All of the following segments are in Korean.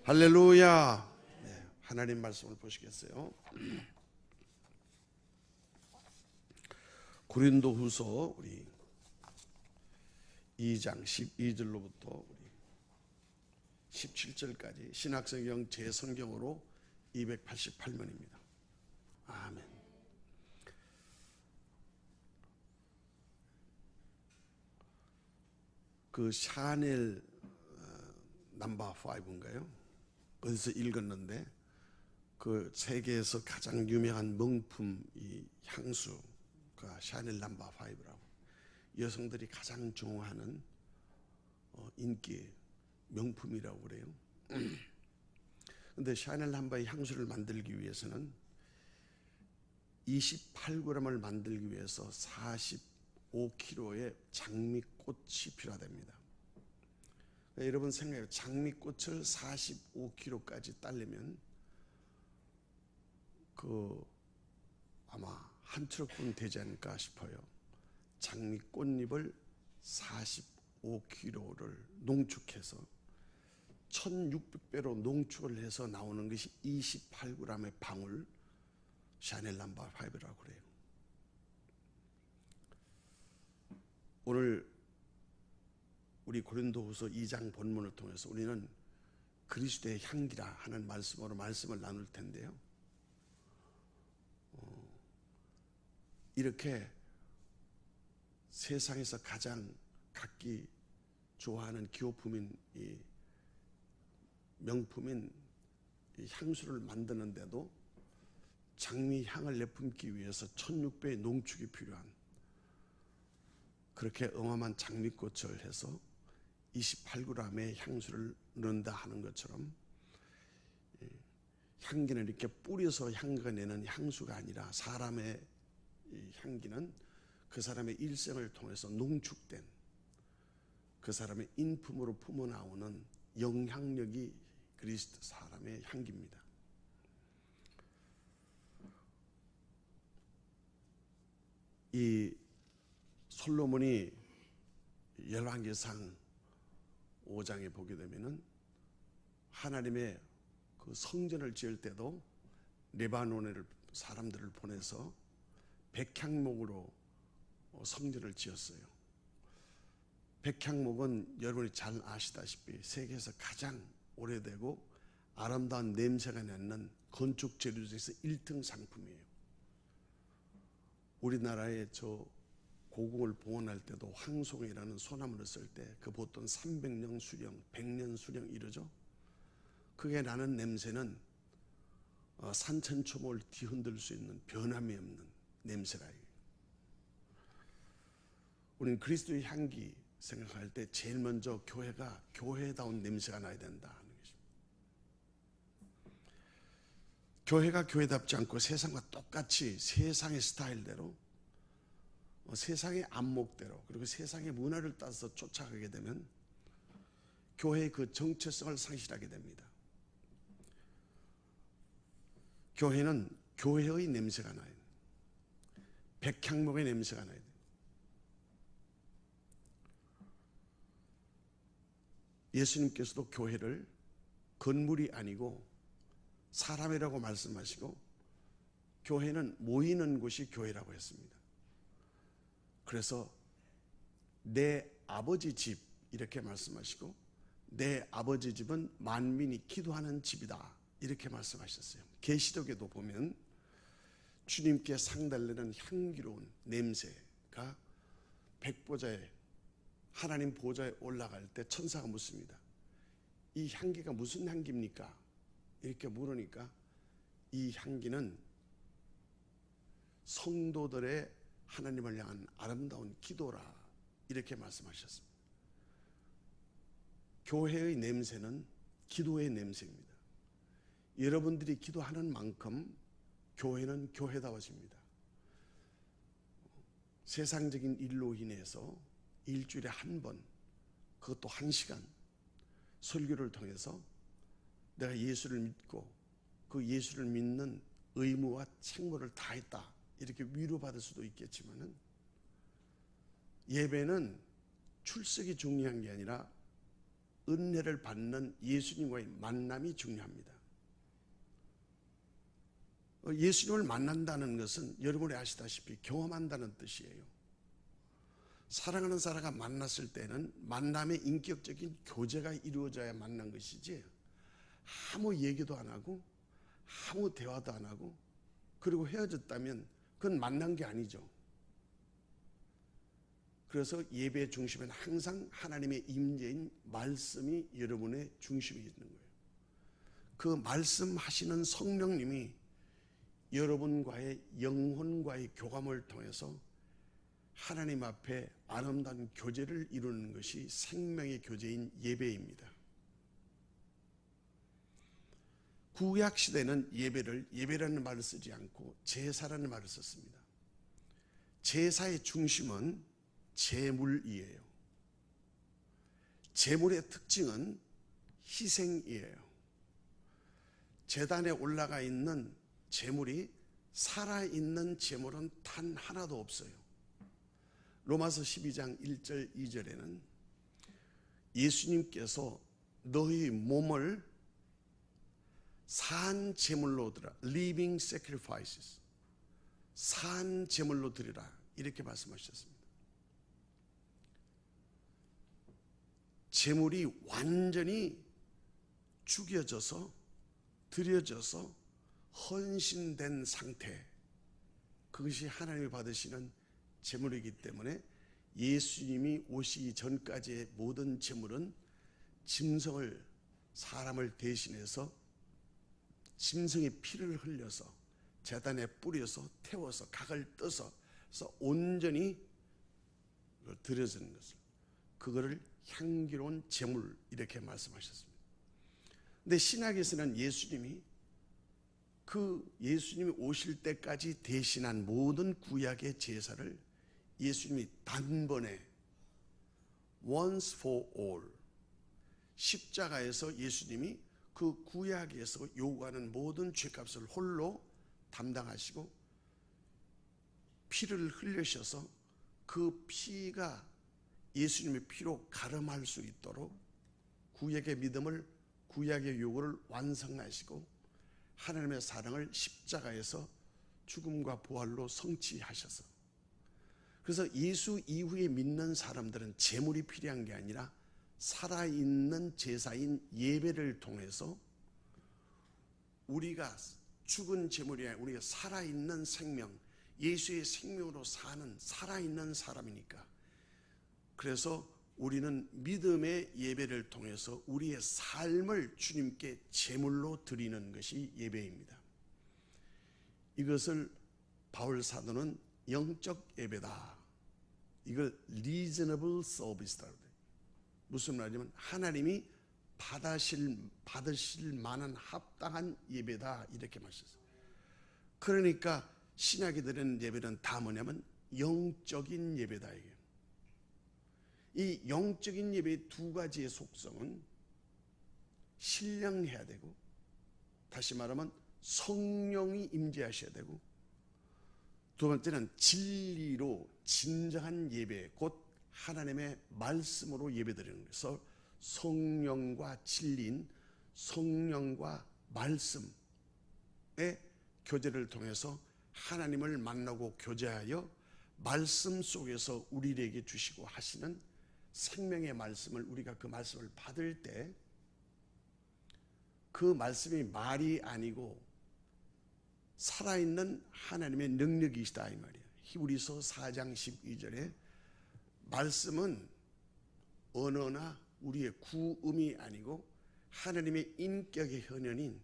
할렐루야. 네, 하나님 말씀을 보시겠어요? 고린도후서 우리 2장 12절로부터 17절까지 신약성경 제 성경으로 288면입니다. 아멘. 그 샤넬 넘버 5인가요? 어디서 읽었는데 그 세계에서 가장 유명한 명품 이 향수가 샤넬 넘버 5라고 여성들이 가장 좋아하는 인기 명품이라고 그래요. 근데 샤넬 넘버의 향수를 만들기 위해서는 28g을 만들기 위해서 45kg의 장미꽃이 필요하답니다. 여러분 생각해요. 장미꽃을 45kg까지 따려면 아마 한 트럭분 되지 않을까 싶어요. 장미꽃잎을 45kg를 농축해서 1600배로 농축을 해서 나오는 것이 28g의 방울 샤넬 넘버 5라고 그래요. 오늘 우리 고린도후서 2장 본문을 통해서 우리는 그리스도의 향기라 하는 말씀으로 말씀을 나눌 텐데요. 이렇게 세상에서 가장 각기 좋아하는 기호품인 이 명품인 이 향수를 만드는데도 장미 향을 내뿜기 위해서 1600의 농축이 필요한 그렇게 어마어마한 장미꽃을 해서 28g의 향수를 넣는다 하는 것처럼 향기는 이렇게 뿌려서 향기가 내는 향수가 아니라 사람의 향기는 그 사람의 일생을 통해서 농축된 그 사람의 인품으로 품어나오는 영향력이 그리스도 사람의 향기입니다. 이 솔로몬이 열왕기상 5장에 보게 되면은 하나님의 그 성전을 지을 때도 레바논에 사람들을 보내서 백향목으로 성전을 지었어요. 백향목은 여러분이 잘 아시다시피 세계에서 가장 오래되고 아름다운 냄새가 나는 건축 재료 중에서 1등 상품이에요. 우리나라의 고궁을 봉헌할 때도 황송이라는 소나무를 쓸 때 그 보통 300년 수령, 100년 수령 이러죠. 그게 나는 냄새는 산천초목을 뒤흔들 수 있는 변함이 없는 냄새라. 우리는 그리스도의 향기 생각할 때 제일 먼저 교회가 교회다운 냄새가 나야 된다 하는 것입니다. 교회가 교회답지 않고 세상과 똑같이 세상의 스타일대로 세상의 안목대로 그리고 세상의 문화를 따라서 쫓아가게 되면 교회의 그 정체성을 상실하게 됩니다. 교회는 교회의 냄새가 나요. 백향목의 냄새가 나야 돼요. 예수님께서도 교회를 건물이 아니고 사람이라고 말씀하시고 교회는 모이는 곳이 교회라고 했습니다. 그래서 내 아버지 집 이렇게 말씀하시고 내 아버지 집은 만민이 기도하는 집이다 이렇게 말씀하셨어요. 계시록에도 보면 주님께 상달되는 향기로운 냄새가 백보자에 하나님 보좌에 올라갈 때 천사가 묻습니다. 이 향기가 무슨 향기입니까? 이렇게 물으니까 이 향기는 성도들의 하나님을 향한 아름다운 기도라 이렇게 말씀하셨습니다. 교회의 냄새는 기도의 냄새입니다. 여러분들이 기도하는 만큼 교회는 교회다워집니다. 세상적인 일로 인해서 일주일에 한 번, 그것도 1시간 설교를 통해서 내가 예수를 믿고 그 예수를 믿는 의무와 책무를 다했다 이렇게 위로받을 수도 있겠지만은 예배는 출석이 중요한 게 아니라 은혜를 받는 예수님과의 만남이 중요합니다. 예수님을 만난다는 것은 여러분이 아시다시피 경험한다는 뜻이에요. 사랑하는 사람과 만났을 때는 만남의 인격적인 교제가 이루어져야 만난 것이지, 아무 얘기도 안 하고 아무 대화도 안 하고 그리고 헤어졌다면 그건 만난 게 아니죠. 그래서 예배의 중심에는 항상 하나님의 임재인 말씀이 여러분의 중심에 있는 거예요. 그 말씀하시는 성령님이 여러분과의 영혼과의 교감을 통해서 하나님 앞에 아름다운 교제를 이루는 것이 생명의 교제인 예배입니다. 구약 시대는 예배라는 말을 쓰지 않고 제사라는 말을 썼습니다. 제사의 중심은 제물이에요. 제물의 특징은 희생이에요. 제단에 올라가 있는 제물이 살아있는 제물은 단 하나도 없어요. 로마서 12장 1절 2절에는 예수님께서 너희 몸을 산 제물로 드리라, living sacrifices, 산 제물로 드리라, 이렇게 말씀하셨습니다. 제물이 완전히 죽여져서 드려져서 헌신된 상태, 그것이 하나님이 받으시는 제물이기 때문에 예수님이 오시기 전까지의 모든 제물은 짐승을, 사람을 대신해서 짐승의 피를 흘려서 제단에 뿌려서 태워서 각을 떠서 온전히 드려지는 것을, 그거를 향기로운 제물, 이렇게 말씀하셨습니다. 근데 신약에서는 예수님이 오실 때까지 대신한 모든 구약의 제사를 예수님이 단번에 once for all, 십자가에서 예수님이 그 구약에서 요구하는 모든 죄값을 홀로 담당하시고 피를 흘리셔서 그 피가 예수님의 피로 가름할 수 있도록 구약의 믿음을, 구약의 요구를 완성하시고 하나님의 사랑을 십자가에서 죽음과 부활로 성취하셔서, 그래서 예수 이후에 믿는 사람들은 제물이 필요한 게 아니라 살아있는 제사인 예배를 통해서 우리가 죽은 제물이 아니라 우리가 살아있는 생명, 예수의 생명으로 사는 살아있는 사람이니까, 그래서 우리는 믿음의 예배를 통해서 우리의 삶을 주님께 제물로 드리는 것이 예배입니다. 이것을 바울 사도는 영적 예배다, 이걸 reasonable service다. 무슨 말이냐면 하나님이 받으실 만한 합당한 예배다, 이렇게 말했어요. 그러니까 신약이 드리는 예배는 다 뭐냐면 영적인 예배다, 이게. 이 영적인 예배의 두 가지의 속성은 신령해야 되고, 다시 말하면 성령이 임재하셔야 되고, 두 번째는 진리로 진정한 예배, 곧 하나님의 말씀으로 예배드리는 것에서 성령과 진리인 성령과 말씀의 교제를 통해서 하나님을 만나고 교제하여 말씀 속에서 우리에게 주시고 하시는 생명의 말씀을, 우리가 그 말씀을 받을 때 그 말씀이 말이 아니고 살아있는 하나님의 능력이시다, 이 말이에요. 히브리서 4장 12절에 말씀은 언어나 우리의 구음이 아니고 하나님의 인격의 현현인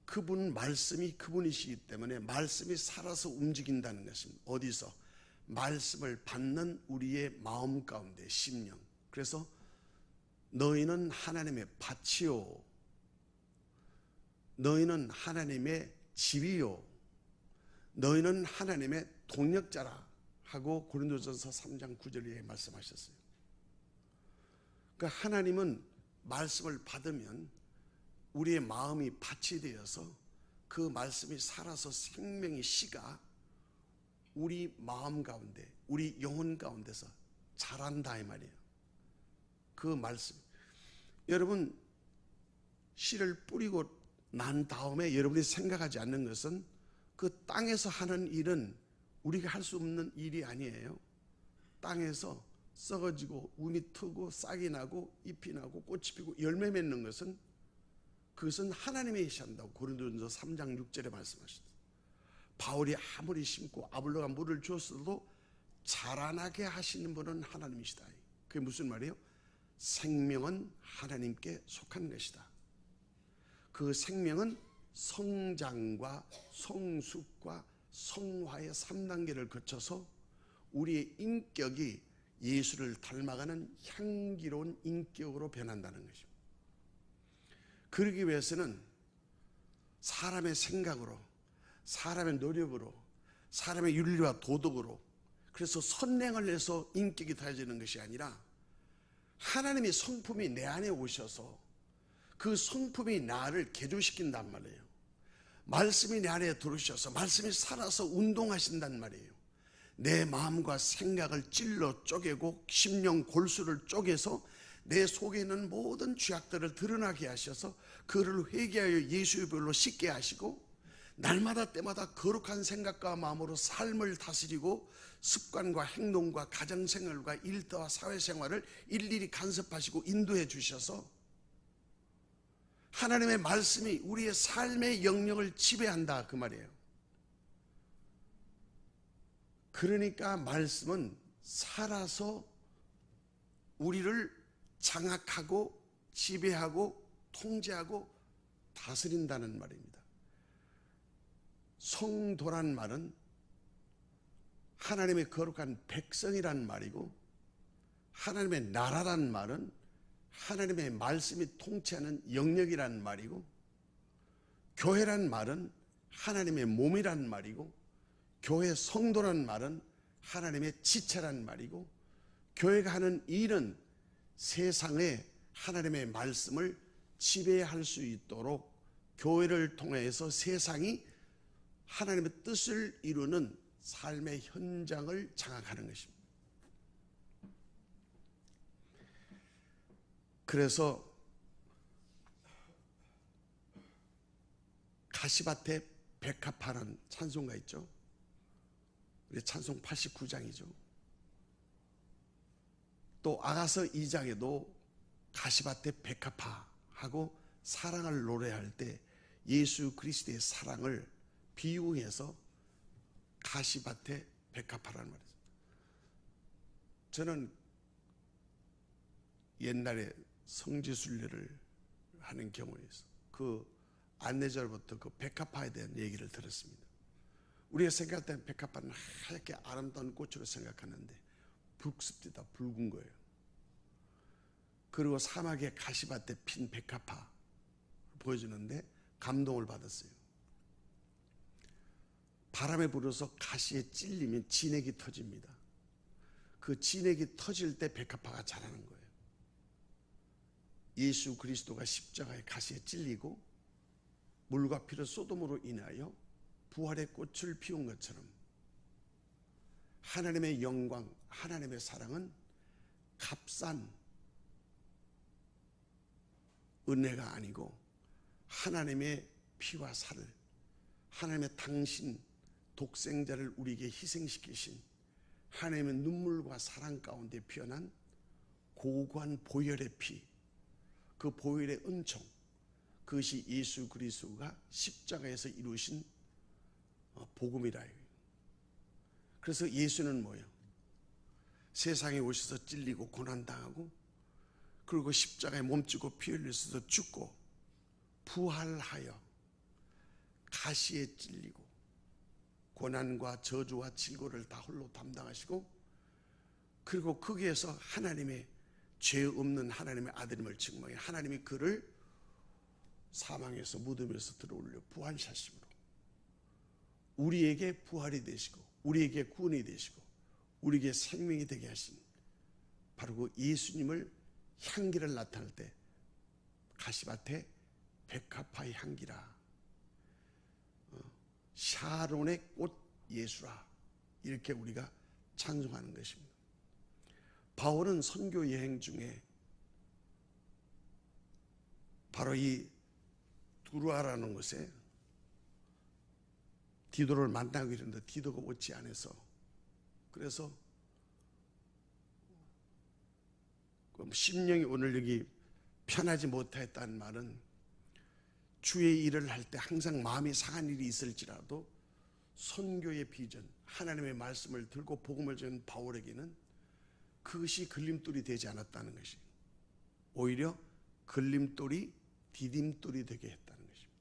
그분 말씀이 그분이시기 때문에 말씀이 살아서 움직인다는 것입니다. 어디서? 말씀을 받는 우리의 마음 가운데, 심령. 그래서 너희는 하나님의 밭이요, 너희는 하나님의 집이요, 너희는 하나님의 동역자라 하고 고린도전서 3장 9절에 말씀하셨어요. 그러니까 하나님은 말씀을 받으면 우리의 마음이 밭이 되어서 그 말씀이 살아서 생명의 씨가 우리 마음 가운데, 우리 영혼 가운데서 자란다, 이 말이에요. 그 말씀. 여러분, 씨를 뿌리고 난 다음에 여러분이 생각하지 않는 것은 그 땅에서 하는 일은 우리가 할 수 없는 일이 아니에요. 땅에서 썩어지고 운이 트고 싹이 나고 잎이 나고 꽃이 피고 열매 맺는 것은 그것은 하나님이 하신다고 고린도전서 3장 6절에 말씀하셨어요. 바울이 아무리 심고 아볼로가 물을 주었어도 자라나게 하시는 분은 하나님이시다. 그게 무슨 말이에요? 생명은 하나님께 속한 것이다. 그 생명은 성장과 성숙과 성화의 3단계를 거쳐서 우리의 인격이 예수를 닮아가는 향기로운 인격으로 변한다는 것입니다. 그러기 위해서는 사람의 생각으로, 사람의 노력으로, 사람의 윤리와 도덕으로, 그래서 선행을 해서 인격이 다져지는 것이 아니라 하나님의 성품이 내 안에 오셔서 그 성품이 나를 개조시킨단 말이에요. 말씀이 내 안에 들어오셔서 말씀이 살아서 운동하신단 말이에요. 내 마음과 생각을 찔러 쪼개고 심령 골수를 쪼개서 내 속에 있는 모든 죄악들을 드러나게 하셔서 그를 회개하여 예수의 별로 씻게 하시고 날마다 때마다 거룩한 생각과 마음으로 삶을 다스리고 습관과 행동과 가정생활과 일터와 사회생활을 일일이 간섭하시고 인도해 주셔서 하나님의 말씀이 우리의 삶의 영역을 지배한다, 그 말이에요. 그러니까 말씀은 살아서 우리를 장악하고 지배하고 통제하고 다스린다는 말입니다. 성도란 말은 하나님의 거룩한 백성이란 말이고, 하나님의 나라란 말은 하나님의 말씀이 통치하는 영역이란 말이고, 교회란 말은 하나님의 몸이란 말이고, 교회 성도란 말은 하나님의 지체란 말이고, 교회가 하는 일은 세상에 하나님의 말씀을 지배할 수 있도록 교회를 통해서 세상이 하나님의 뜻을 이루는 삶의 현장을 장악하는 것입니다. 그래서 가시밭에 백합화라는 찬송가 있죠. 우리 찬송 89장이죠. 또 아가서 2장에도 가시밭에 백합화하고 사랑을 노래할 때 예수 그리스도의 사랑을 비유해서 가시밭에 백합화라는 말이죠. 저는 옛날에 성지순례를 하는 경우에 있어 그 안내절부터 그 백합화에 대한 얘기를 들었습니다. 우리가 생각할 때는 백합화는 하얗게 아름다운 꽃으로 생각하는데 붉습니다. 붉은 거예요. 그리고 사막에 가시밭에 핀 백합화 보여주는데 감동을 받았어요. 바람에 불어서 가시에 찔리면 진액이 터집니다. 그 진액이 터질 때 백합화가 자라는 거예요. 예수 그리스도가 십자가의 가시에 찔리고 물과 피를 쏟음으로 인하여 부활의 꽃을 피운 것처럼 하나님의 영광, 하나님의 사랑은 값싼 은혜가 아니고 하나님의 피와 살을, 하나님의 당신 독생자를 우리에게 희생시키신 하나님의 눈물과 사랑 가운데 피어난 고고한 보혈의 피, 그 보혈의 은총, 그것이 예수 그리스도가 십자가에서 이루신 복음이라. 그래서 예수는 뭐예요? 세상에 오셔서 찔리고 고난당하고 그리고 십자가에 몸지고 피 흘려서 죽고 부활하여 가시에 찔리고 고난과 저주와 질고를 다 홀로 담당하시고 그리고 거기에서 하나님의 죄 없는 하나님의 아들임을 증명해 하나님이 그를 사망에서 무덤에서 들어올려 부활하심으로 우리에게 부활이 되시고 우리에게 구원이 되시고 우리에게 생명이 되게 하신 바로 그 예수님을 향기를 나타낼 때 가시밭에 백합화의 향기라, 샤론의 꽃 예수라, 이렇게 우리가 찬송하는 것입니다. 바울은 선교 여행 중에 바로 이 두루아라는 곳에 디도를 만나고 이랬는데 디도가 오지 않아서, 그래서 심령이 오늘 여기 편하지 못했다는 말은 주의 일을 할 때 항상 마음이 상한 일이 있을지라도 선교의 비전, 하나님의 말씀을 들고 복음을 전한 바울에게는 그것이 걸림돌이 되지 않았다는 것이, 오히려 걸림돌이 디딤돌이 되게 했다는 것입니다.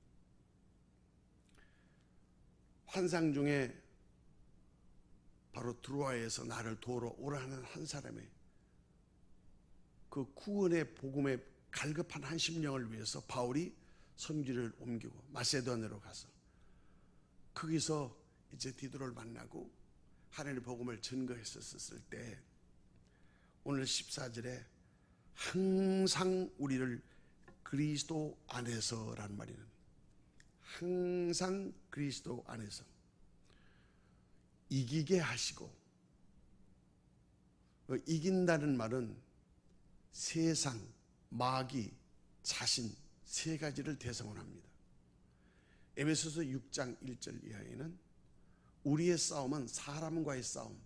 환상 중에 바로 드로아에서 나를 도우러 오라는 한 사람의 그 구원의 복음에 갈급한 한 심령을 위해서 바울이 선지를 옮기고 마세도니아로 가서 거기서 이제 디도를 만나고 하나님의 복음을 증거했었을 때, 오늘 14절에 항상 우리를 그리스도 안에서라는 말이는, 항상 그리스도 안에서 이기게 하시고, 이긴다는 말은 세상, 마귀, 자신 세 가지를 대상으로 합니다. 에베소서 6장 1절 이하에는 우리의 싸움은 사람과의 싸움,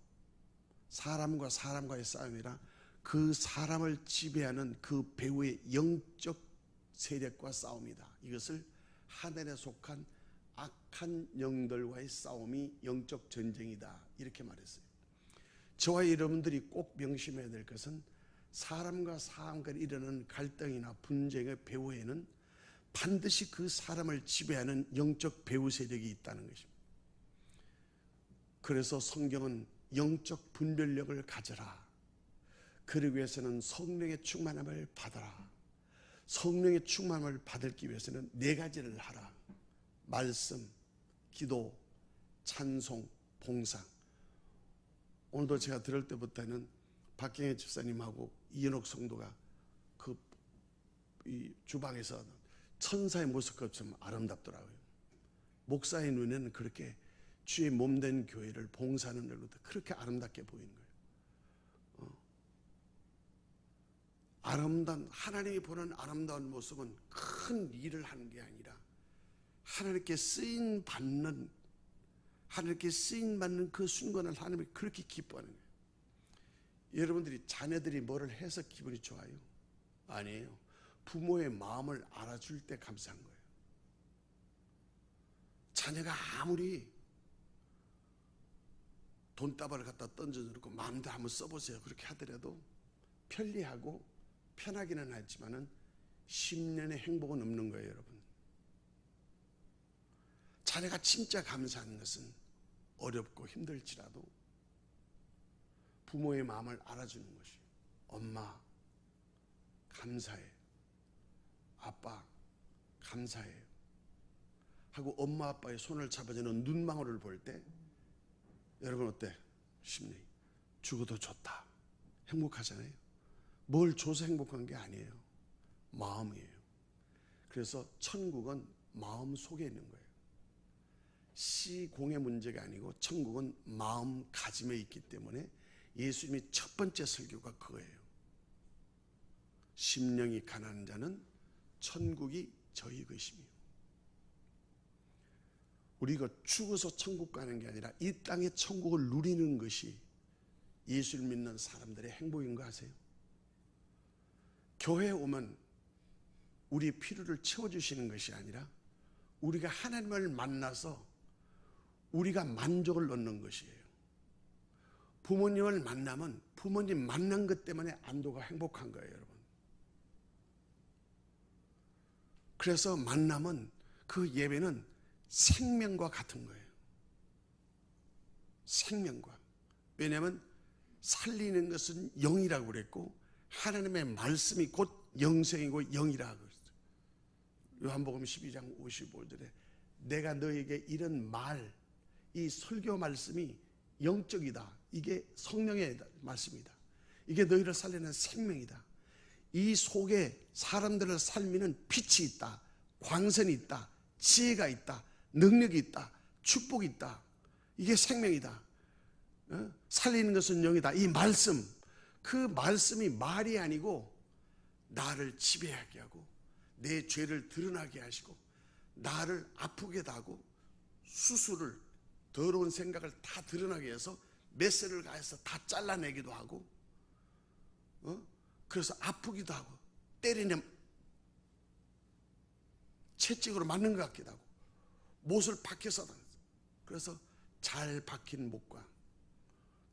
사람과 사람과의 싸움이라 그 사람을 지배하는 그 배후의 영적 세력과 싸움이다. 이것을 하늘에 속한 악한 영들과의 싸움이 영적 전쟁이다, 이렇게 말했어요. 저와 여러분들이 꼭 명심해야 될 것은 사람과 사람과 일어나는 갈등이나 분쟁의 배후에는 반드시 그 사람을 지배하는 영적 배후 세력이 있다는 것입니다. 그래서 성경은 영적 분별력을 가져라, 그러기 위해서는 성령의 충만함을 받아라, 성령의 충만함을 받기 위해서는 네 가지를 하라: 말씀, 기도, 찬송, 봉사. 오늘도 제가 들을 때부터는 박경혜 집사님하고 이현옥 성도가 이 주방에서 천사의 모습처럼 아름답더라고요. 목사의 눈에는 그렇게 주의 몸된 교회를 봉사하는 날로도 그렇게 아름답게 보이는 거예요. 아름다운, 하나님이 보는 아름다운 모습은 큰 일을 하는 게 아니라 하나님께 쓰임 받는, 하나님께 쓰임 받는 그 순간을 하나님이 그렇게 기뻐하는 거예요. 여러분들이 자녀들이 뭐를 해서 기분이 좋아요? 아니에요. 부모의 마음을 알아줄 때 감사한 거예요. 자녀가 아무리 돈다발을 갖다 던져놓고 마음대로 한번 써보세요 그렇게 하더라도 편리하고 편하기는 하지만은 10년의 행복은 없는 거예요, 여러분. 자녀가 진짜 감사하는 것은 어렵고 힘들지라도 부모의 마음을 알아주는 것이에요. 엄마 감사해, 아빠 감사해요 하고 엄마 아빠의 손을 잡아주는 눈망울을 볼 때 여러분 어때? 심리 죽어도 좋다, 행복하잖아요. 뭘 줘서 행복한 게 아니에요, 마음이에요. 그래서 천국은 마음 속에 있는 거예요. 시공의 문제가 아니고 천국은 마음가짐에 있기 때문에 예수님이 첫 번째 설교가 그거예요. 심령이 가난한 자는 천국이 저희 것이며, 우리가 죽어서 천국 가는 게 아니라 이 땅의 천국을 누리는 것이 예수를 믿는 사람들의 행복인 거 아세요? 교회에 오면 우리의 필요를 채워주시는 것이 아니라 우리가 하나님을 만나서 우리가 만족을 얻는 것이에요. 부모님을 만나면 부모님 만난 것 때문에 안도가 행복한 거예요, 여러분. 그래서 만남은, 그 예배는 생명과 같은 거예요. 생명과. 왜냐하면 살리는 것은 영이라고 그랬고 하나님의 말씀이 곧 영생이고 영이라고 그랬어요. 요한복음 12장 55절에 내가 너에게 이런 말, 이 설교 말씀이 영적이다, 이게 성령의 말씀이다, 이게 너희를 살리는 생명이다, 이 속에 사람들을 살리는 빛이 있다, 광선이 있다, 지혜가 있다, 능력이 있다, 축복이 있다, 이게 생명이다, 살리는 것은 영이다. 이 말씀, 그 말씀이 말이 아니고 나를 지배하게 하고 내 죄를 드러나게 하시고 나를 아프게도 하고 수술을 더러운 생각을 다 드러나게 해서 메스를 가해서 다 잘라내기도 하고 그래서 아프기도 하고 때리면 채찍으로 맞는 것 같기도 하고 못을 박혀서 그래서 잘 박힌 못과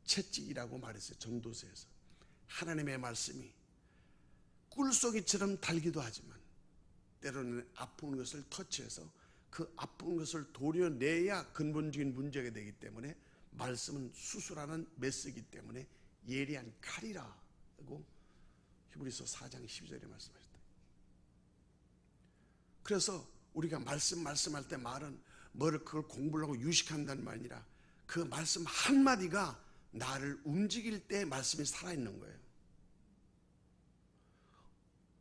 채찍이라고 말했어요. 전도서에서. 하나님의 말씀이 꿀송이처럼 달기도 하지만 때로는 아픈 것을 터치해서 그 아픈 것을 도려내야 근본적인 문제가 되기 때문에 말씀은 수술하는 메스이기 때문에 예리한 칼이라고 히브리서 4장 12절에 말씀하셨다. 그래서 우리가 말씀할 때 말은 뭐를 그걸 공부를 하고 유식한다는 말이 아니라 그 말씀 한마디가 나를 움직일 때 말씀이 살아있는 거예요.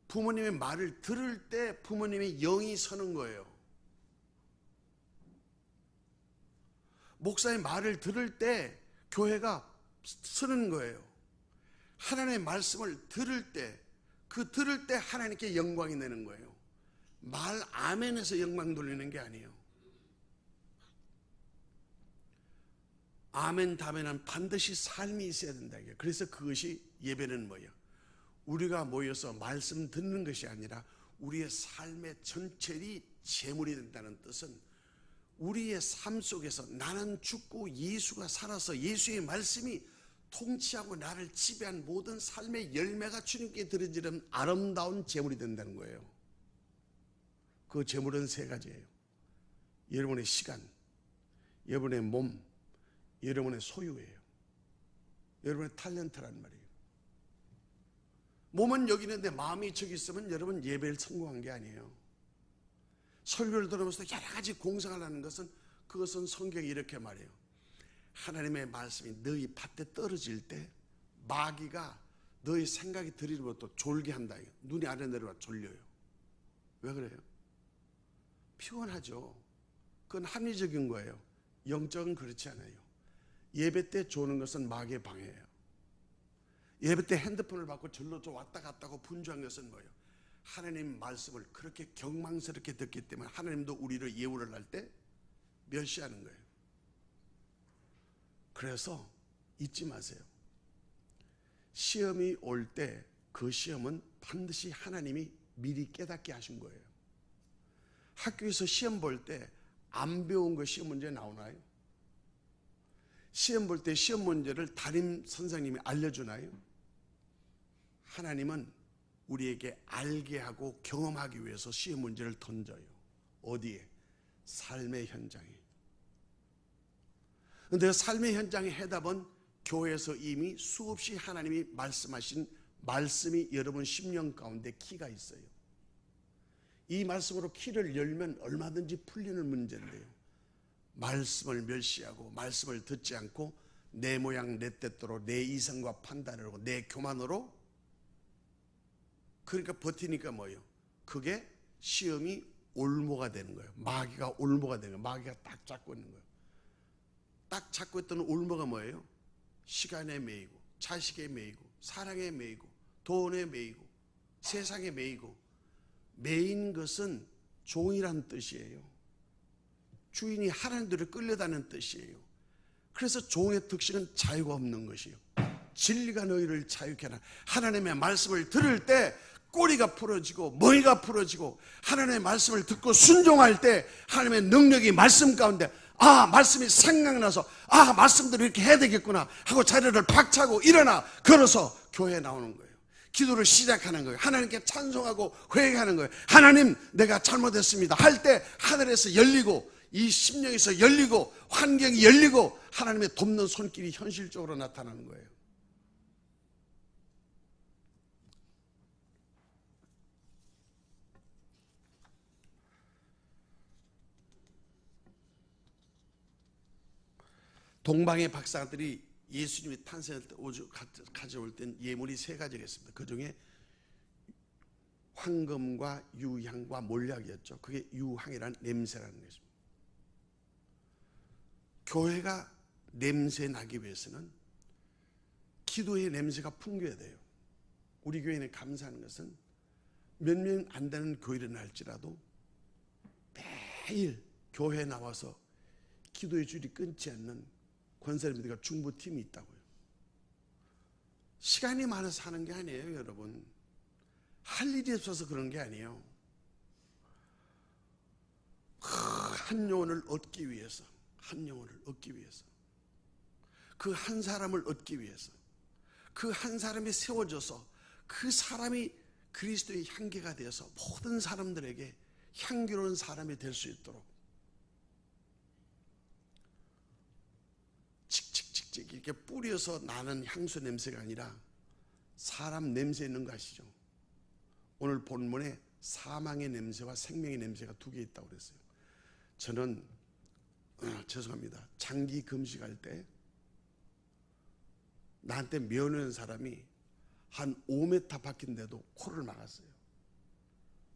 부모님의 말을 들을 때 부모님의 영이 서는 거예요. 목사의 말을 들을 때 교회가 서는 거예요. 하나님의 말씀을 들을 때, 그 들을 때 하나님께 영광이 되는 거예요. 말 아멘에서 영광 돌리는 게 아니에요. 아멘 다멘은 반드시 삶이 있어야 된다. 그래서 그것이 예배는 뭐예요? 우리가 모여서 말씀 듣는 것이 아니라 우리의 삶의 전체이 제물이 된다는 뜻은 우리의 삶 속에서 나는 죽고 예수가 살아서 예수의 말씀이 통치하고 나를 지배한 모든 삶의 열매가 주님께 드려지는 아름다운 제물이 된다는 거예요. 그 제물은 세 가지예요. 여러분의 시간, 여러분의 몸, 여러분의 소유예요. 여러분의 탤런트란 말이에요. 몸은 여기 있는데 마음이 저기 있으면 여러분 예배를 성공한 게 아니에요. 설교를 들으면서 여러 가지 공상을 하는 것은 그것은 성경이 이렇게 말해요. 하나님의 말씀이 너희 밭에 떨어질 때 마귀가 너희 생각이 들이는 것도 졸게 한다. 눈이 아래 내려와 졸려요. 왜 그래요? 피곤하죠. 그건 합리적인 거예요. 영적은 그렇지 않아요. 예배 때 조는 것은 마귀의 방해예요. 예배 때 핸드폰을 받고 절로 저 왔다 갔다 하고 분주한 것은 뭐예요? 하나님 말씀을 그렇게 경망스럽게 듣기 때문에 하나님도 우리를 예우를 할 때 멸시하는 거예요. 그래서 잊지 마세요. 시험이 올 때 그 시험은 반드시 하나님이 미리 깨닫게 하신 거예요. 학교에서 시험 볼 때 안 배운 거 시험 문제 나오나요? 시험 볼 때 시험 문제를 담임 선생님이 알려주나요? 하나님은 우리에게 알게 하고 경험하기 위해서 시험 문제를 던져요. 어디에? 삶의 현장에. 그런데 삶의 현장의 해답은 교회에서 이미 수없이 하나님이 말씀하신 말씀이 여러분 심령 가운데 키가 있어요. 이 말씀으로 키를 열면 얼마든지 풀리는 문제인데요. 말씀을 멸시하고 말씀을 듣지 않고 내 모양 내 뜻대로 내 이성과 판단을 하고 내 교만으로 그러니까 버티니까 뭐예요? 그게 시험이 올무가 되는 거예요. 마귀가 올무가 되는 거예요. 마귀가 딱 잡고 있는 거예요. 딱 잡고 있던 올무가 뭐예요? 시간에 매이고 자식에 매이고 사랑에 매이고 돈에 매이고 세상에 매이고 매인 것은 종이란 뜻이에요. 주인이 하라는 대로 끌려다니는 뜻이에요. 그래서 종의 특징은 자유가 없는 것이에요. 진리가 너희를 자유케 하라. 하나님의 말씀을 들을 때 꼬리가 풀어지고 머리가 풀어지고 하나님의 말씀을 듣고 순종할 때 하나님의 능력이 말씀 가운데 말씀이 생각나서 말씀대로 이렇게 해야 되겠구나 하고 자리를 박차고 일어나 걸어서 교회에 나오는 거예요. 기도를 시작하는 거예요. 하나님께 찬송하고 회개하는 거예요. 하나님 내가 잘못했습니다 할 때 하늘에서 열리고 이 심령에서 열리고 환경이 열리고 하나님의 돕는 손길이 현실적으로 나타나는 거예요. 동방의 박사들이 예수님이 탄생할 때 가져올 땐 예물이 세 가지가 있습니다. 그 중에 황금과 유향과 몰약이었죠. 그게 유향이라는 냄새라는 것입니다. 교회가 냄새 나기 위해서는 기도의 냄새가 풍겨야 돼요. 우리 교회는 감사하는 것은 몇 명 안 되는 교회를 할지라도 매일 교회에 나와서 기도의 줄이 끊지 않는 권사님들과 중보팀이 있다고요. 시간이 많아서 하는 게 아니에요, 여러분. 할 일이 없어서 그런 게 아니에요. 한 영혼을 얻기 위해서, 한 영혼을 얻기 위해서, 그 한 사람을 얻기 위해서, 그 한 사람이 세워져서 그 사람이 그리스도의 향기가 되어서 모든 사람들에게 향기로운 사람이 될 수 있도록 칙칙칙칙 이렇게 뿌려서 나는 향수 냄새가 아니라 사람 냄새 있는 거 아시죠? 오늘 본문에 사망의 냄새와 생명의 냄새가 두 개 있다고 그랬어요. 저는 죄송합니다. 장기 금식할 때 나한테 면회한 사람이 한 5m 밖인데도 코를 막았어요.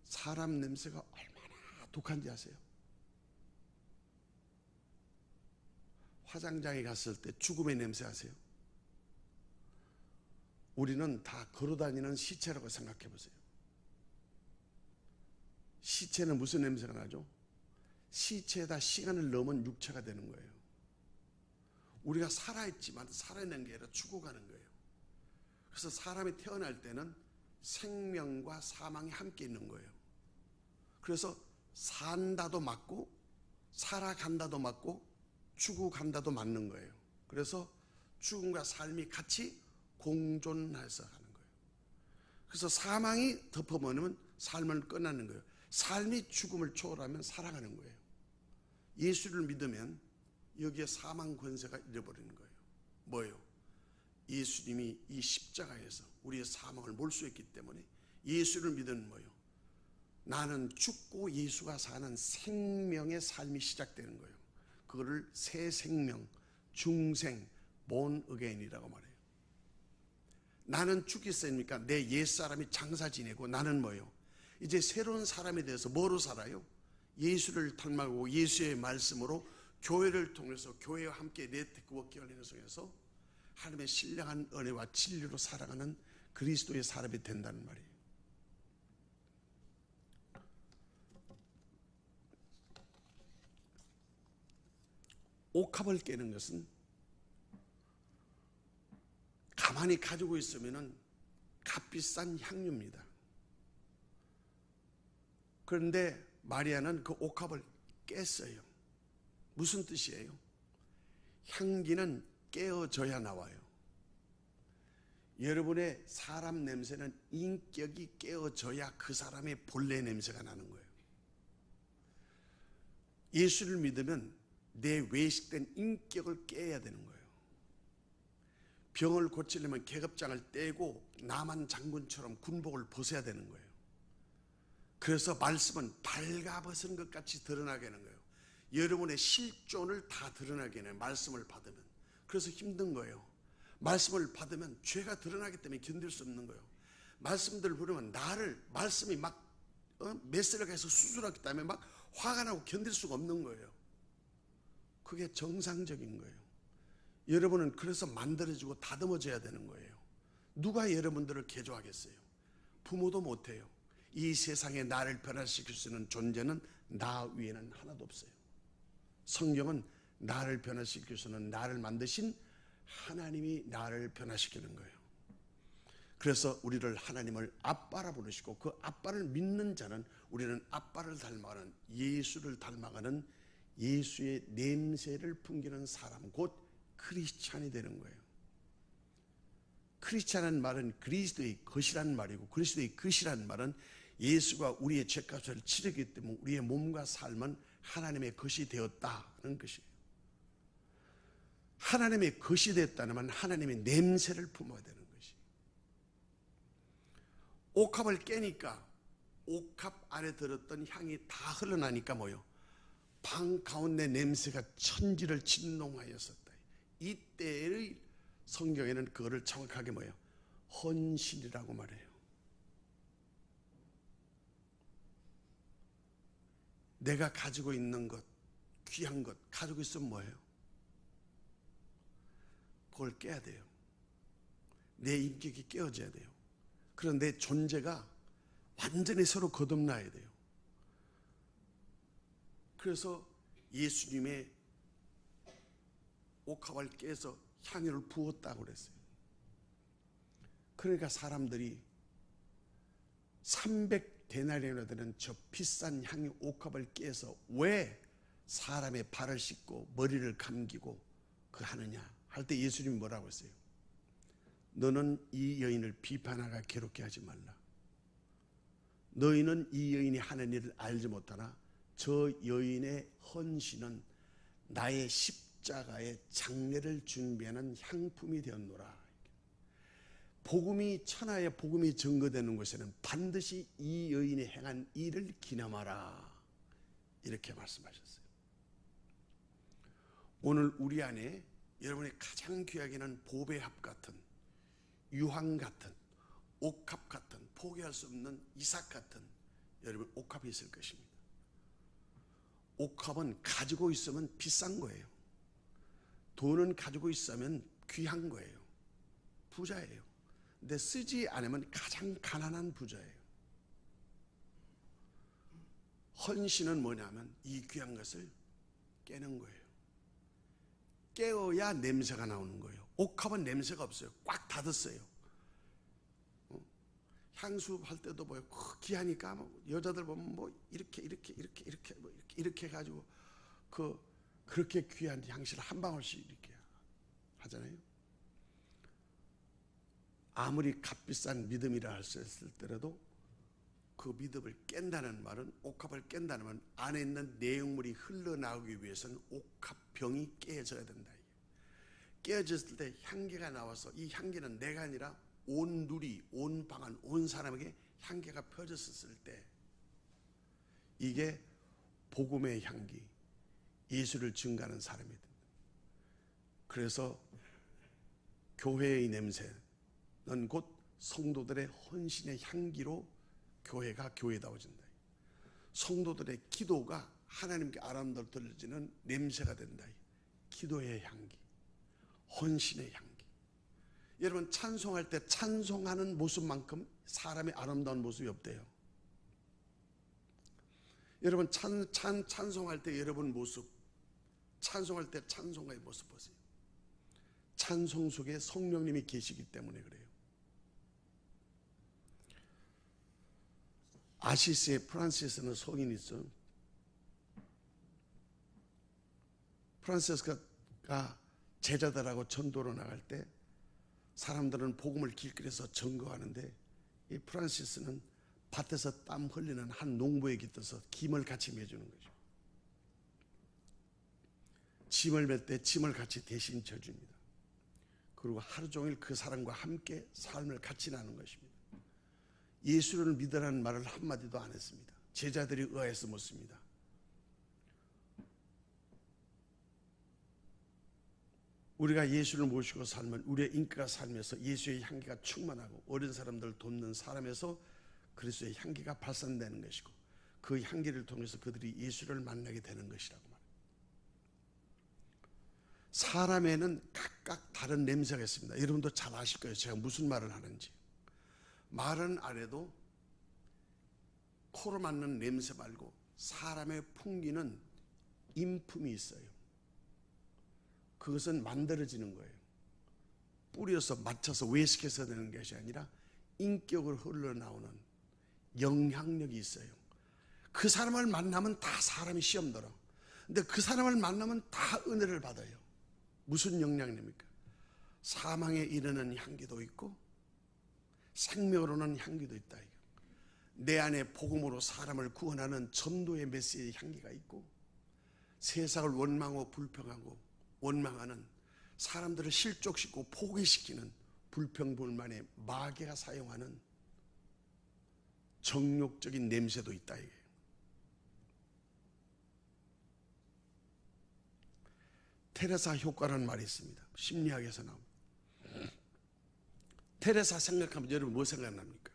사람 냄새가 얼마나 독한지 아세요? 화장장에 갔을 때 죽음의 냄새 아세요? 우리는 다 걸어다니는 시체라고 생각해 보세요. 시체는 무슨 냄새가 나죠? 시체에다 시간을 넣으면 육체가 되는 거예요. 우리가 살아있지만 살아있는 게 아니라 죽어가는 거예요. 그래서 사람이 태어날 때는 생명과 사망이 함께 있는 거예요. 그래서 산다도 맞고 살아간다도 맞고 죽어간다도 맞는 거예요. 그래서 죽음과 삶이 같이 공존해서 하는 거예요. 그래서 사망이 덮어버리면 삶을 끝나는 거예요. 삶이 죽음을 초월하면 살아가는 거예요. 예수를 믿으면 여기에 사망 권세가 잃어버리는 거예요. 뭐예요? 예수님이 이 십자가에서 우리의 사망을 몰수했기 때문에 예수를 믿으면 뭐예요? 나는 죽고 예수가 사는 생명의 삶이 시작되는 거예요. 그거를 새 생명, 중생, born again이라고 말해요. 나는 죽겠으니까 내 옛사람이 장사 지내고 나는 뭐예요? 이제 새로운 사람에 대해서 뭐로 살아요? 예수를 닮아가고 예수의 말씀으로 교회를 통해서 교회와 함께 네트워크 열리는 속에서 하나님의 신령한 은혜와 진리로 살아가는 그리스도의 사람이 된다는 말이에요. 옥합을 깨는 것은 가만히 가지고 있으면 값비싼 향유입니다. 그런데 마리아는 그 옥합을 깼어요. 무슨 뜻이에요? 향기는 깨어져야 나와요. 여러분의 사람 냄새는 인격이 깨어져야 그 사람의 본래 냄새가 나는 거예요. 예수를 믿으면 내 외식된 인격을 깨야 되는 거예요. 병을 고치려면 계급장을 떼고 나만 장군처럼 군복을 벗어야 되는 거예요. 그래서 말씀은 발가벗은 것 같이 드러나게 하는 거예요. 여러분의 실존을 다 드러나게 하는 말씀을 받으면. 그래서 힘든 거예요. 말씀을 받으면 죄가 드러나기 때문에 견딜 수 없는 거예요. 말씀들을 부르면 나를 말씀이 막 메스라가 해서 수술하기 때문에 막 화가 나고 견딜 수가 없는 거예요. 그게 정상적인 거예요. 여러분은 그래서 만들어지고 다듬어져야 되는 거예요. 누가 여러분들을 개조하겠어요? 부모도 못해요. 이 세상에 나를 변화시킬 수 있는 존재는 나 위에는 하나도 없어요. 성경은 나를 변화시킬 수 있는 나를 만드신 하나님이 나를 변화시키는 거예요. 그래서 우리를 하나님을 아빠라 부르시고 그 아빠를 믿는 자는 우리는 아빠를 닮아가는 예수를 닮아가는 예수의 냄새를 풍기는 사람, 곧 크리스찬이 되는 거예요. 크리스찬이라는 말은 그리스도의 것이라는 말이고, 그리스도의 것이라는 말은 예수가 우리의 죄값을 치르기 때문에 우리의 몸과 삶은 하나님의 것이 되었다는 것이에요. 하나님의 것이 됐다는 말은 하나님의 냄새를 품어야 되는 것이. 옥합을 깨니까 옥합 안에 들었던 향이 다 흘러나니까 뭐요? 방 가운데 냄새가 천지를 진동하였었다. 이때의 성경에는 그거를 정확하게 뭐예요? 헌신이라고 말해요. 내가 가지고 있는 것, 귀한 것 가지고 있으면 뭐예요? 그걸 깨야 돼요. 내 인격이 깨어져야 돼요. 그런 내 존재가 완전히 서로 거듭나야 돼요. 그래서 예수님의 옥합을 깨서 향유를 부었다고 그랬어요. 그러니까 사람들이 300데나리온이나 되는 저 비싼 향유 옥합을 깨서 왜 사람의 발을 씻고 머리를 감기고 그 하느냐 할 때 예수님이 뭐라고 했어요? 너는 이 여인을 비판하가 괴롭게 하지 말라. 너희는 이 여인이 하는 일을 알지 못하나 저 여인의 헌신은 나의 십자가의 장례를 준비하는 향품이 되었노라. 복음이 천하의 복음이 증거되는 곳에는 반드시 이 여인이 행한 일을 기념하라. 이렇게 말씀하셨어요. 오늘 우리 안에 여러분의 가장 귀하게 는 보배합 같은, 유황 같은, 옥합 같은, 포기할 수 없는 이삭 같은 여러분 옥합이 있을 것입니다. 옥합은 가지고 있으면 비싼 거예요. 돈은 가지고 있으면 귀한 거예요. 부자예요. 근데 쓰지 않으면 가장 가난한 부자예요. 헌신은 뭐냐면 이 귀한 것을 깨는 거예요. 깨어야 냄새가 나오는 거예요. 옥합은 냄새가 없어요. 꽉 닫았어요. 향수 할 때도 뭐 귀하니까 뭐 여자들 보면 뭐 이렇게 해가지고 그렇게 귀한 향수를 한 방울씩 이렇게 하잖아요. 아무리 값비싼 믿음이라 했을 때라도 그 믿음을 깬다는 말은, 옥합을 깬다는 말은 안에 있는 내용물이 흘러나오기 위해서는 옥합병이 깨져야 된다. 깨어졌을 때 향기가 나와서 이 향기는 내가 아니라 온 누리, 온 방안, 온 사람에게 향기가 펴졌을 때 이게 복음의 향기, 예수를 증거하는 사람이 된다. 그래서 교회의 냄새는 곧 성도들의 헌신의 향기로 교회가 교회다워진다. 성도들의 기도가 하나님께 아름답게 들려지는 냄새가 된다. 기도의 향기, 헌신의 향기. 여러분 찬송할 때 찬송하는 모습만큼 사람의 아름다운 모습이 없대요. 여러분 찬송할 때 여러분 모습, 찬송할 때 찬송가의 모습 보세요. 찬송 속에 성령님이 계시기 때문에 그래요. 아시스의 프란시스는 성인이 있어. 프란시스가 제자들하고 전도로 나갈 때 사람들은 복음을 길거리에서 증거하는데 이 프란시스는 밭에서 땀 흘리는 한 농부에 깃들어서 김을 같이 매주는 거죠. 짐을 맬 때 짐을 같이 대신 져줍니다. 그리고 하루 종일 그 사람과 함께 삶을 같이 나누는 것입니다. 예수를 믿으라는 말을 한마디도 안 했습니다. 제자들이 의아해서 묻습니다. 우리가 예수를 모시고 살면 우리의 인격과 삶에서 예수의 향기가 충만하고 어린 사람들을 돕는 사람에서 그리스도의 향기가 발산되는 것이고 그 향기를 통해서 그들이 예수를 만나게 되는 것이라고 말합니다. 사람에는 각각 다른 냄새가 있습니다. 여러분도 잘 아실 거예요. 제가 무슨 말을 하는지. 말은 안 해도 코로 맡는 냄새 말고 사람의 풍기는 인품이 있어요. 그것은 만들어지는 거예요. 뿌려서 맞춰서 외식해서 되는 것이 아니라 인격으로 흘러나오는 영향력이 있어요. 그 사람을 만나면 다 사람이 시험 들어. 근데 그 사람을 만나면 다 은혜를 받아요. 무슨 영향력입니까? 사망에 이르는 향기도 있고 생명으로는 향기도 있다. 내 안에 복음으로 사람을 구원하는 전도의 메시지의 향기가 있고 세상을 원망하고 불평하고 원망하는 사람들을 실족시키고 포기시키는 불평불만의 마귀가 사용하는 정욕적인 냄새도 있다. 이게. 테레사 효과라는 말이 있습니다. 심리학에서 나옵니다. 테레사 생각하면 여러분 뭐 생각납니까?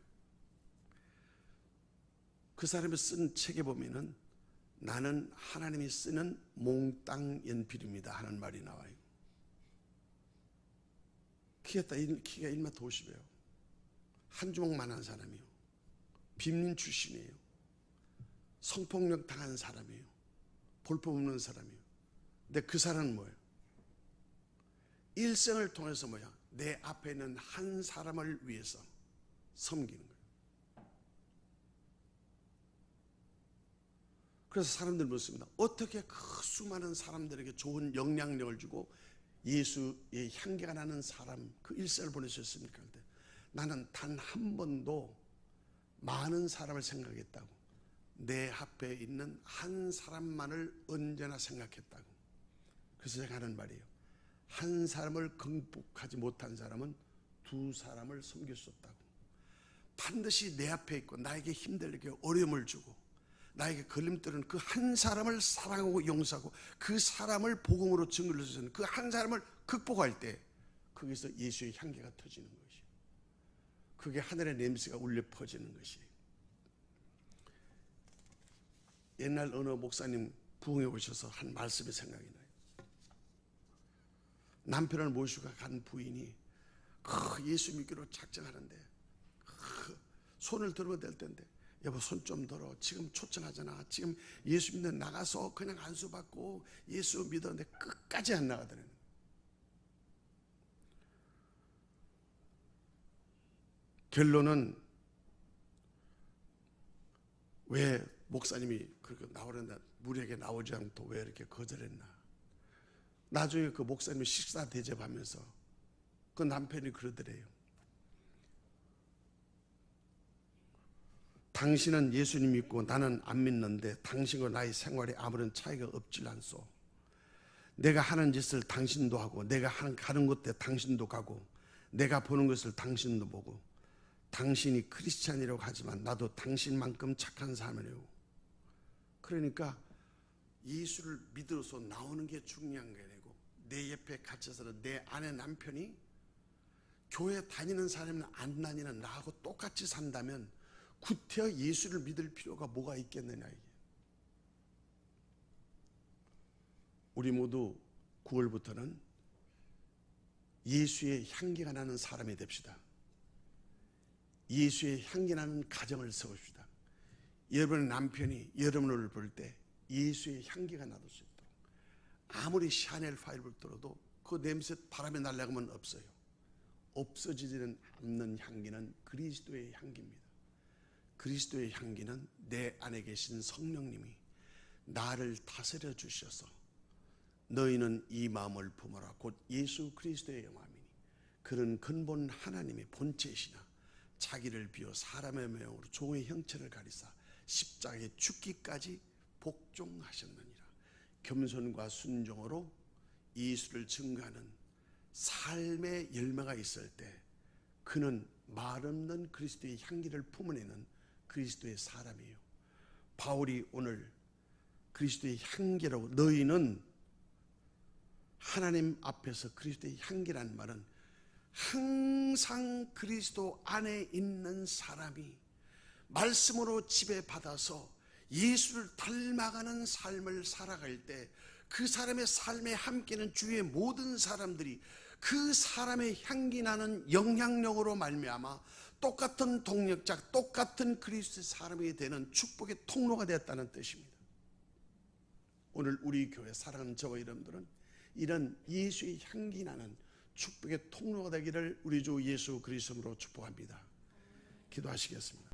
그 사람이 쓴 책에 보면은 나는 하나님이 쓰는 몽땅 연필입니다 하는 말이 나와요. 키가 1m 50이에요. 한 주먹만한 사람이요. 빈민 출신이에요. 성폭력 당한 사람이에요. 볼품없는 사람이에요. 근데 그 사람은 뭐예요? 일생을 통해서 뭐야? 내 앞에 있는 한 사람을 위해서 섬기는 거예요. 그래서 사람들 묻습니다. 어떻게 그 수많은 사람들에게 좋은 영향력을 주고 예수의 향기가 나는 사람 그 일생을 보내셨습니까? 그런데 나는 단 한 번도 많은 사람을 생각했다고. 내 앞에 있는 한 사람만을 언제나 생각했다고. 그래서 제가 하는 말이에요. 한 사람을 극복하지 못한 사람은 두 사람을 섬길 수 없다고. 반드시 내 앞에 있고 나에게 힘들게 어려움을 주고 나에게 걸림돌은 그 한 사람을 사랑하고 용서하고 그 사람을 복음으로 증거를 주는 그 한 사람을 극복할 때 거기서 예수의 향기가 터지는 것이에요. 그게 하늘의 냄새가 울려 퍼지는 것이에요. 옛날 어느 목사님 부흥에 오셔서 한 말씀이 생각이 나요. 남편을 모시고 간 부인이 예수 믿기로 작정하는데 손을 들어야 될 텐데 여보 손 좀 들어. 지금 초청하잖아. 지금 예수 믿는 나가서 그냥 안수 받고 예수 믿었는데 끝까지 안 나가더라는. 결론은 왜 목사님이 그렇게 나오는데 우리에게 나오지 않고 왜 이렇게 거절했나. 나중에 그 목사님이 식사 대접하면서 그 남편이 그러더래요. 당신은 예수님 믿고 나는 안 믿는데 당신과 나의 생활에 아무런 차이가 없질 않소. 내가 하는 짓을 당신도 하고 내가 가는 곳에 당신도 가고 내가 보는 것을 당신도 보고 당신이 크리스찬이라고 하지만 나도 당신만큼 착한 사람이라고. 그러니까 예수를 믿어서 나오는 게 중요한 게 아니고 내 옆에 갇혀서 내 아내 남편이 교회 다니는 사람이나 안 다니는 나하고 똑같이 산다면 구태여 예수를 믿을 필요가 뭐가 있겠느냐. 이게. 우리 모두 9월부터는 예수의 향기가 나는 사람이 됩시다. 예수의 향기 나는 가정을 세웁시다. 여러분의 남편이 여러분을 볼 때 예수의 향기가 나올 수 있도록. 아무리 샤넬 파이브를 들어도 그 냄새 바람에 날아가면 없어요. 없어지지는 않는 향기는 그리스도의 향기입니다. 그리스도의 향기는 내 안에 계신 성령님이 나를 다스려 주셔서 너희는 이 마음을 품어라 곧 예수 그리스도의 영함이니 그런 근본 하나님의 본체이시나 자기를 비워 사람의 모양으로 종의 형체를 가리사 십자가에 죽기까지 복종하셨느니라. 겸손과 순종으로 예수를 증거하는 삶의 열매가 있을 때 그는 말없는 그리스도의 향기를 품어내는 그리스도의 사람이에요. 바울이 오늘 그리스도의 향기라고 너희는 하나님 앞에서 그리스도의 향기라는 말은 항상 그리스도 안에 있는 사람이 말씀으로 지배받아서 예수를 닮아가는 삶을 살아갈 때 그 사람의 삶에 함께는 주위의 모든 사람들이 그 사람의 향기 나는 영향력으로 말미암아 똑같은 동력자, 똑같은 그리스도의 사람이 되는 축복의 통로가 되었다는 뜻입니다. 오늘 우리 교회 사랑하는 저와 여러분들은 이런 예수의 향기 나는 축복의 통로가 되기를 우리 주 예수 그리스도로 축복합니다. 기도하시겠습니다.